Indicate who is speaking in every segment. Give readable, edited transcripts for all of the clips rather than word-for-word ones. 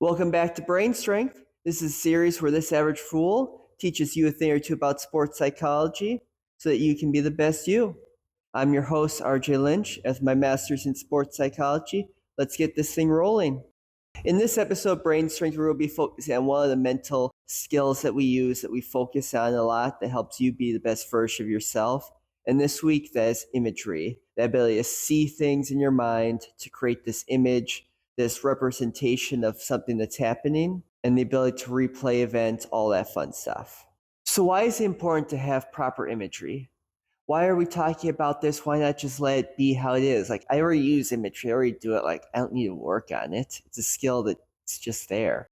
Speaker 1: Welcome back to Brain Strength. This is a series where this average fool teaches you a thing or two about sports psychology so that you can be the best you. I'm your host, RJ Lynch, as my master's in sports psychology. Let's get this thing rolling. In this episode, Brain Strength, we will be focusing on one of the mental skills that we use, that we focus on a lot, that helps you be the best version of yourself. And this week, that is imagery, the ability to see things in your mind, to create this image, this representation of something that's happening, and the ability to replay events, all that fun stuff. So why is it important to have proper imagery? Why are we talking about this? Why not just let it be how it is? Like, I already use imagery, I already do it. Like, I don't need to work on it. It's a skill that's just there.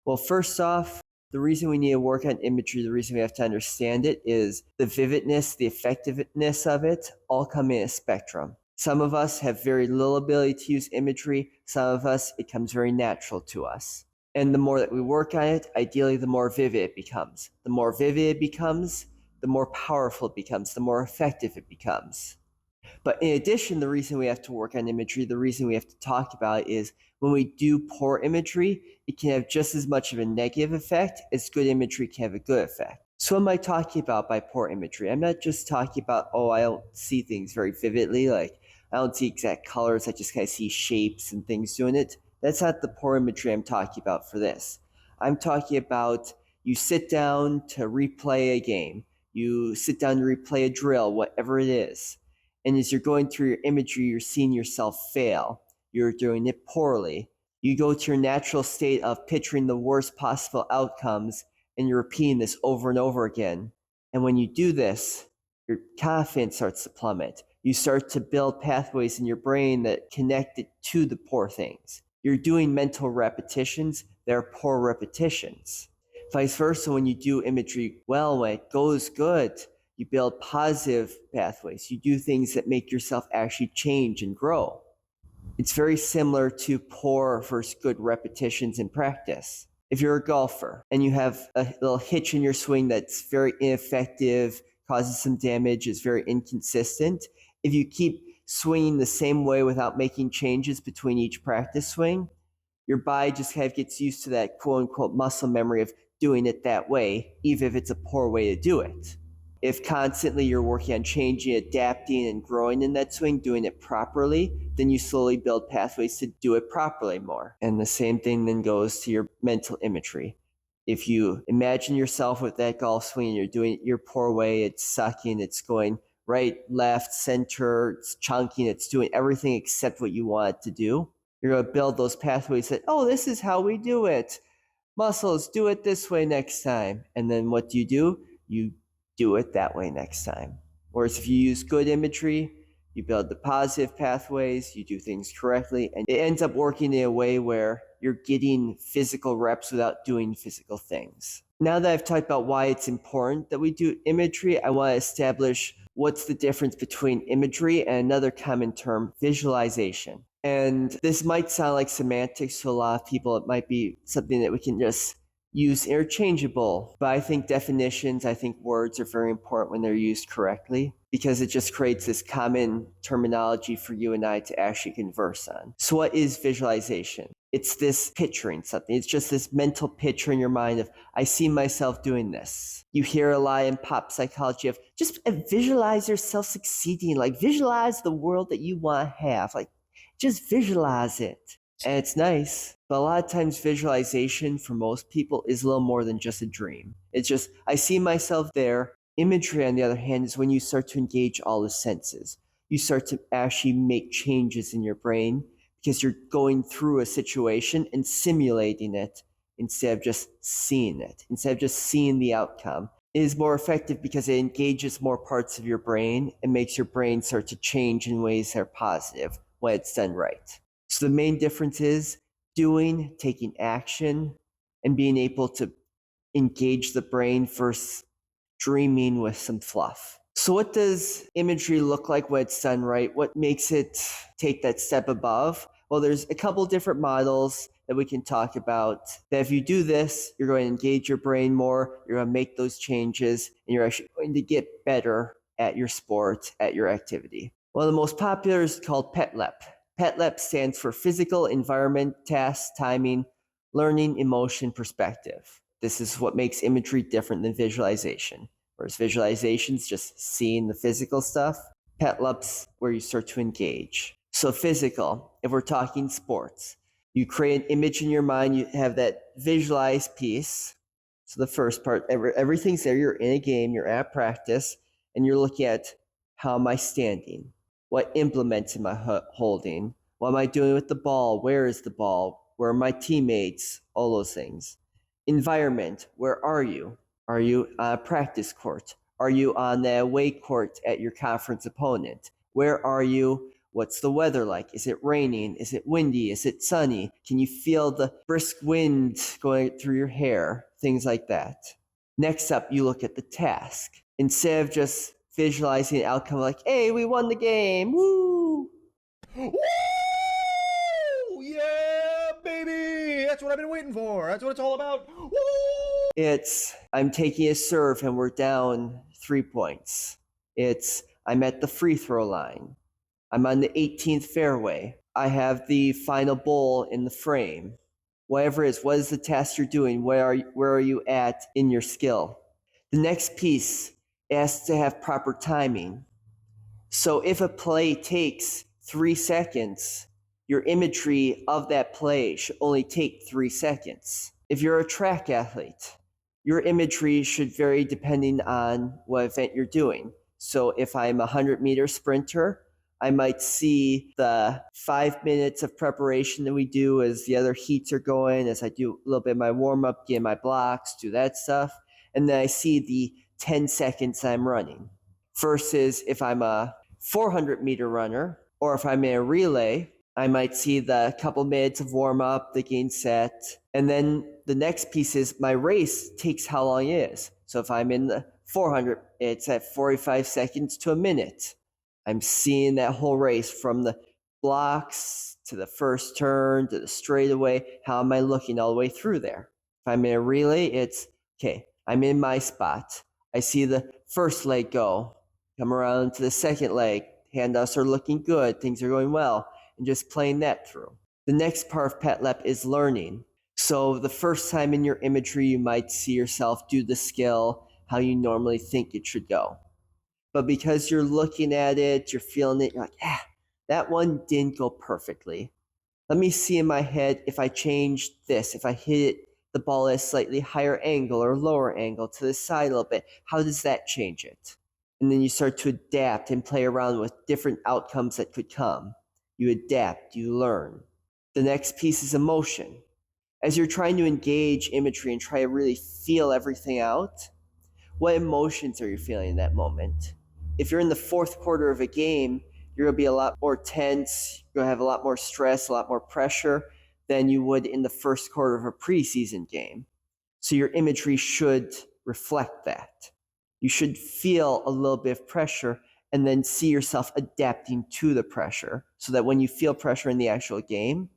Speaker 1: Well, first off, the reason we need to work on imagery, the reason we have to understand it is the vividness, the effectiveness of it all come in a spectrum. Some of us have very little ability to use imagery. Some of us, it comes very natural to us. And the more that we work on it, ideally, the more vivid it becomes. The more vivid it becomes, the more powerful it becomes, the more effective it becomes. But in addition, the reason we have to work on imagery, the reason we have to talk about it is when we do poor imagery, it can have just as much of a negative effect as good imagery can have a good effect. So what am I talking about by poor imagery? I'm not just talking about, I don't see things very vividly, like I don't see exact colors, I just kind of see shapes and things doing it. That's not the poor imagery I'm talking about for this. I'm talking about you sit down to replay a game, you sit down to replay a drill, whatever it is. And as you're going through your imagery, you're seeing yourself fail. You're doing it poorly. You go to your natural state of picturing the worst possible outcomes, and you're repeating this over and over again. And when you do this, your confidence starts to plummet. You start to build pathways in your brain that connect it to the poor things. You're doing mental repetitions that are poor repetitions. Vice versa, when you do imagery well, when it goes good, you build positive pathways. You do things that make yourself actually change and grow. It's very similar to poor versus good repetitions in practice. If you're a golfer and you have a little hitch in your swing that's very ineffective, causes some damage, is very inconsistent, if you keep swinging the same way without making changes between each practice swing, your body just kind of gets used to that quote unquote muscle memory of doing it that way, even if it's a poor way to do it. If constantly you're working on changing, adapting, and growing in that swing, doing it properly, then you slowly build pathways to do it properly more. And the same thing then goes to your mental imagery. If you imagine yourself with that golf swing and you're doing it your poor way, it's sucking, it's going right, left, center, it's chunking, it's doing everything except what you want it to do. You're going to build those pathways that, this is how we do it. Muscles, do it this way next time. And then what do? You do it that way next time. Whereas if you use good imagery, you build the positive pathways, you do things correctly, and it ends up working in a way where you're getting physical reps without doing physical things. Now that I've talked about why it's important that we do imagery, I want to establish what's the difference between imagery and another common term, visualization. And this might sound like semantics to a lot of people. It might be something that we can just use interchangeable, but I think definitions, I think words are very important when they're used correctly, because it just creates this common terminology for you and I to actually converse on. So what is visualization? It's this picturing something. It's just this mental picture in your mind of, I see myself doing this. You hear a lot in pop psychology of just visualize yourself succeeding, like visualize the world that you want to have, like just visualize it. And it's nice, but a lot of times visualization for most people is a little more than just a dream. It's just, I see myself there. Imagery, on the other hand, is when you start to engage all the senses. You start to actually make changes in your brain because you're going through a situation and simulating it instead of just seeing it, instead of just seeing the outcome. It is more effective because it engages more parts of your brain and makes your brain start to change in ways that are positive when it's done right. So the main difference is doing, taking action, and being able to engage the brain versus dreaming with some fluff. So what does imagery look like when it's done right? What makes it take that step above? Well, there's a couple different models that we can talk about, that if you do this, you're going to engage your brain more, you're going to make those changes, and you're actually going to get better at your sport, at your activity. One of the most popular is called PETLEP. PETLEP stands for Physical Environment Task Timing Learning, emotion, perspective. This is what makes imagery different than visualization. Whereas visualization is just seeing the physical stuff, PetLep's where you start to engage. So physical, if we're talking sports, you create an image in your mind, you have that visualized piece. So the first part, everything's there, you're in a game, you're at practice, and you're looking at how am I standing? What implements am I holding? What am I doing with the ball? Where is the ball? Where are my teammates? All those things. Environment, where are you? Are you on a practice court? Are you on the away court at your conference opponent? Where are you? What's the weather like? Is it raining? Is it windy? Is it sunny? Can you feel the brisk wind going through your hair? Things like that. Next up, you look at the task. Instead of just visualizing the outcome like, hey, we won the game, woo!
Speaker 2: Woo! Yeah, baby! That's what I've been waiting for. That's what it's all about. Woo!
Speaker 1: It's, I'm taking a serve and we're down 3 points. It's, I'm at the free throw line. I'm on the 18th fairway. I have the final bowl in the frame. Whatever it is, what is the task you're doing? Where are you at in your skill? The next piece has to have proper timing. So if a play takes 3 seconds, your imagery of that play should only take 3 seconds. If you're a track athlete, your imagery should vary depending on what event you're doing. So if I'm a 100-meter sprinter, I might see the 5 minutes of preparation that we do as the other heats are going, as I do a little bit of my warm-up, get my blocks, do that stuff. And then I see the 10 seconds I'm running. Versus if I'm a 400-meter runner, or if I'm in a relay, I might see the couple minutes of warm up, the gain set, and then the next piece is my race takes how long it is. So if I'm in the 400, it's at 45 seconds to a minute. I'm seeing that whole race from the blocks to the first turn to the straightaway. How am I looking all the way through there? If I'm in a relay, it's okay, I'm in my spot. I see the first leg go, come around to the second leg, handoffs are looking good, things are going well, and just playing that through. The next part of PetLep is learning. So the first time in your imagery, you might see yourself do the skill how you normally think it should go. But because you're looking at it, you're feeling it, you're like, that one didn't go perfectly. Let me see in my head if I change this, if I hit the ball at a slightly higher angle or lower angle to the side a little bit, how does that change it? And then you start to adapt and play around with different outcomes that could come. You adapt, you learn. The next piece is emotion. As you're trying to engage imagery and try to really feel everything out, what emotions are you feeling in that moment? If you're in the fourth quarter of a game, you're going to be a lot more tense, you're going to have a lot more stress, a lot more pressure than you would in the first quarter of a preseason game. So your imagery should reflect that. You should feel a little bit of pressure and then see yourself adapting to the pressure so that when you feel pressure in the actual game,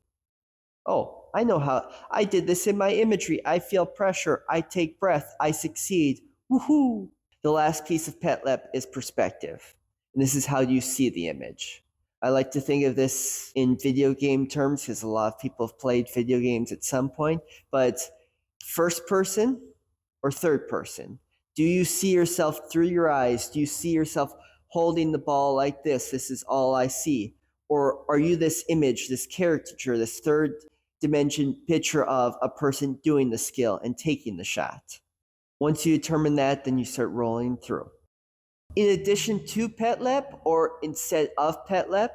Speaker 1: oh, I know how I did this in my imagery. I feel pressure. I take breath. I succeed. Woohoo! The last piece of PetLep is perspective. And this is how you see the image. I like to think of this in video game terms because a lot of people have played video games at some point, but first person or third person? Do you see yourself through your eyes? Do you see yourself holding the ball like this? This is all I see. Or are you this image, this caricature, this third dimension picture of a person doing the skill and taking the shot? Once you determine that, then you start rolling through. In addition to PetLep, or instead of PetLep,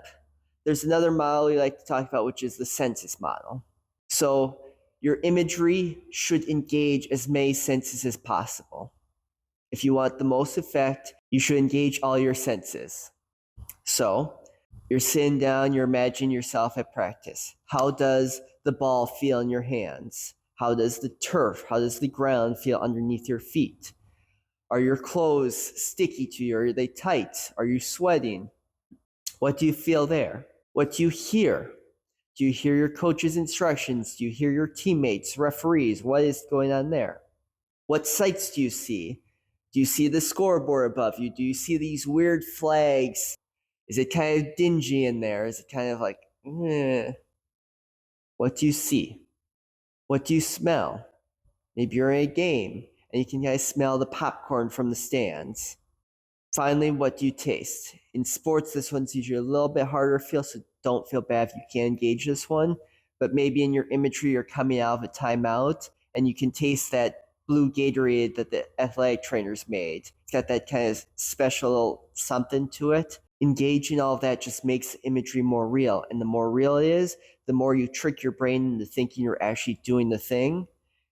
Speaker 1: there's another model we like to talk about, which is the census model. So your imagery should engage as many senses as possible. If you want the most effect, you should engage all your senses. So you're sitting down, you're imagining yourself at practice. How does the ball feel in your hands? How does the turf, how does the ground feel underneath your feet? Are your clothes sticky to you? Are they tight? Are you sweating? What do you feel there? What do you hear? Do you hear your coach's instructions? Do you hear your teammates, referees? What is going on there? What sights do you see? Do you see the scoreboard above you? Do you see these weird flags? Is it kind of dingy in there? Is it kind of like, what do you see? What do you smell? Maybe you're in a game and you can guys smell the popcorn from the stands. Finally, what do you taste? In sports, this one's usually a little bit harder to feel, so don't feel bad if you can't gauge this one. But maybe in your imagery, you're coming out of a timeout and you can taste that blue Gatorade that the athletic trainers made. It's got that kind of special something to it. Engaging all of that just makes imagery more real. And the more real it is, the more you trick your brain into thinking you're actually doing the thing,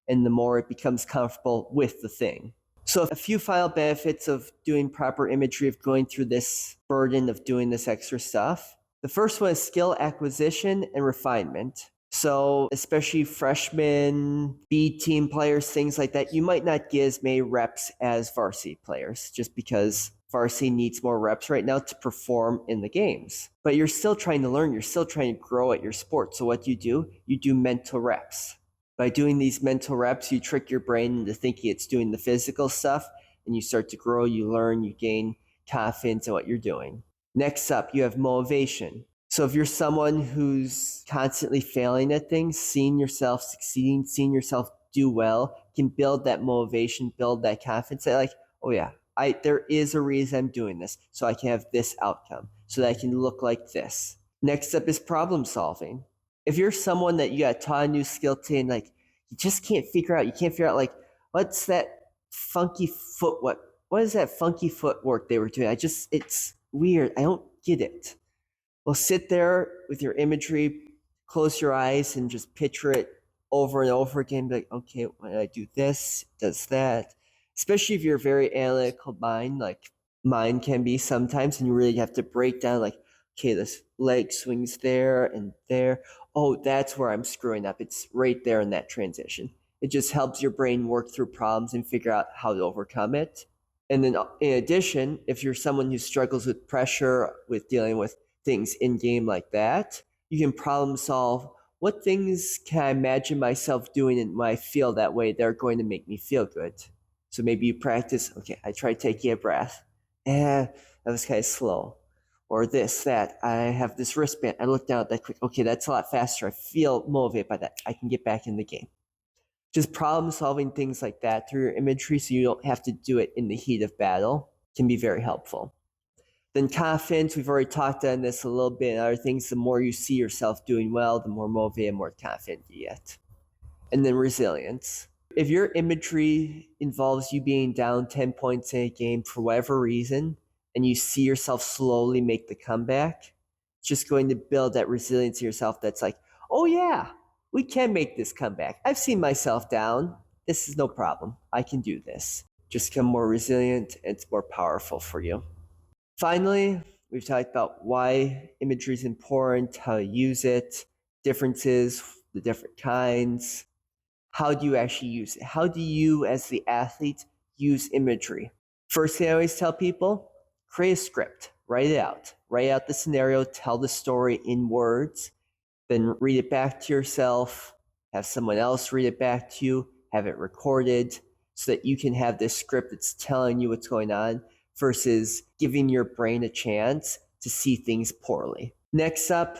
Speaker 1: and the more it becomes comfortable with the thing. So a few final benefits of doing proper imagery, of going through this burden of doing this extra stuff. The first one is skill acquisition and refinement. So especially freshmen, B team players, things like that, you might not get as many reps as varsity players just because varsity needs more reps right now to perform in the games. But you're still trying to learn, you're still trying to grow at your sport. So what do? You do mental reps. By doing these mental reps, you trick your brain into thinking it's doing the physical stuff, and you start to grow, you learn, you gain confidence in what you're doing. Next up, you have motivation. So if you're someone who's constantly failing at things, seeing yourself succeeding, seeing yourself do well, can build that motivation, build that confidence. That like, oh yeah, there is a reason I'm doing this, so I can have this outcome, so that I can look like this. Next up is problem solving. If you're someone that you got taught a new skill to and like you just can't figure out like what's that funky what is that funky footwork they were doing? It's weird. I don't get it. Well, sit there with your imagery, close your eyes, and just picture it over and over again. Be like, okay, when I do this, it does that. Especially if you're a very analytical mind, like mine can be sometimes, and you really have to break down, like, okay, this leg swings there and there. Oh, that's where I'm screwing up. It's right there in that transition. It just helps your brain work through problems and figure out how to overcome it. And then, in addition, if you're someone who struggles with pressure, with dealing with things in game like that, you can problem solve. What things can I imagine myself doing and when I feel that way, they're going to make me feel good? So maybe you practice, okay, I try taking a breath. That was kind of slow. Or this, that, I have this wristband. I look down at that quick. Okay, that's a lot faster. I feel motivated by that. I can get back in the game. Just problem solving things like that through your imagery so you don't have to do it in the heat of battle can be very helpful. Then confidence, we've already talked on this a little bit and other things. The more you see yourself doing well, the more motivated, more confident you get. And then resilience. If your imagery involves you being down 10 points in a game for whatever reason, and you see yourself slowly make the comeback, it's just going to build that resilience in yourself that's like, oh yeah, we can make this comeback. I've seen myself down. This is no problem. I can do this. Just become more resilient and it's more powerful for you. Finally, we've talked about why imagery is important, how to use it, differences, the different kinds. How do you actually use it? How do you, as the athlete, use imagery? First thing I always tell people, create a script, write it out. Write out the scenario, tell the story in words, then read it back to yourself, have someone else read it back to you, have it recorded so that you can have this script that's telling you what's going on versus giving your brain a chance to see things poorly. Next up,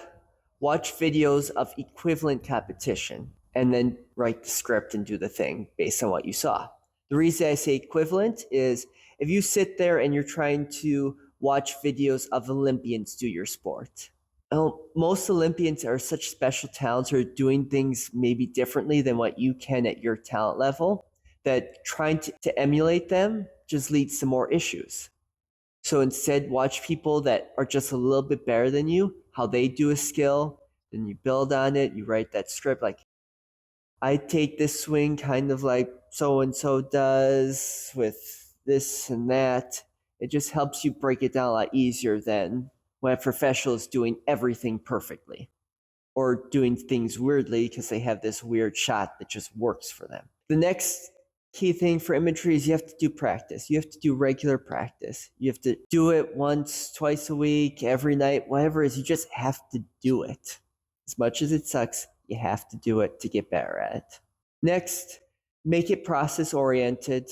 Speaker 1: watch videos of equivalent competition and then write the script and do the thing based on what you saw. The reason I say equivalent is if you sit there and you're trying to watch videos of Olympians do your sport, most Olympians are such special talents or doing things maybe differently than what you can at your talent level that trying to emulate them just leads to more issues. So instead, watch people that are just a little bit better than you, how they do a skill, then you build on it, you write that script like, I take this swing kind of like so-and-so does with this and that. It just helps you break it down a lot easier than when a professional is doing everything perfectly or doing things weirdly because they have this weird shot that just works for them. The next key thing for imagery is you have to do practice. You have to do regular practice. You have to do it once, twice a week, every night, whatever it is. You just have to do it. As much as it sucks, you have to do it to get better at it. Next, make it process oriented.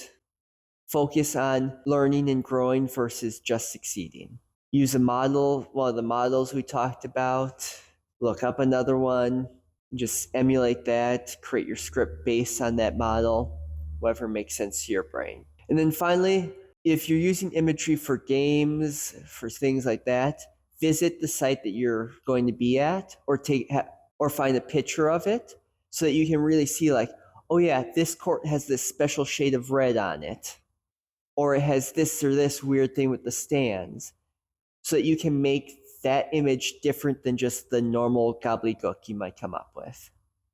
Speaker 1: Focus on learning and growing versus just succeeding. Use a model, one of the models we talked about. Look up another one. Just emulate that, create your script based on that model, whatever makes sense to your brain. And then finally, if you're using imagery for games, for things like that, visit the site that you're going to be at, or find a picture of it so that you can really see, like, oh yeah, this court has this special shade of red on it, or it has this or this weird thing with the stands, so that you can make that image different than just the normal gobbledygook you might come up with.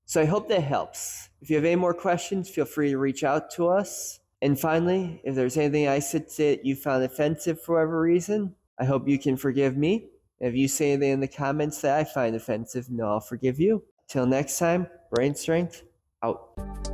Speaker 1: So I hope that helps. If you have any more questions, feel free to reach out to us. And finally, if there's anything I said that you found offensive for whatever reason, I hope you can forgive me. If you say anything in the comments that I find offensive, no, I'll forgive you. Till next time, brain strength out.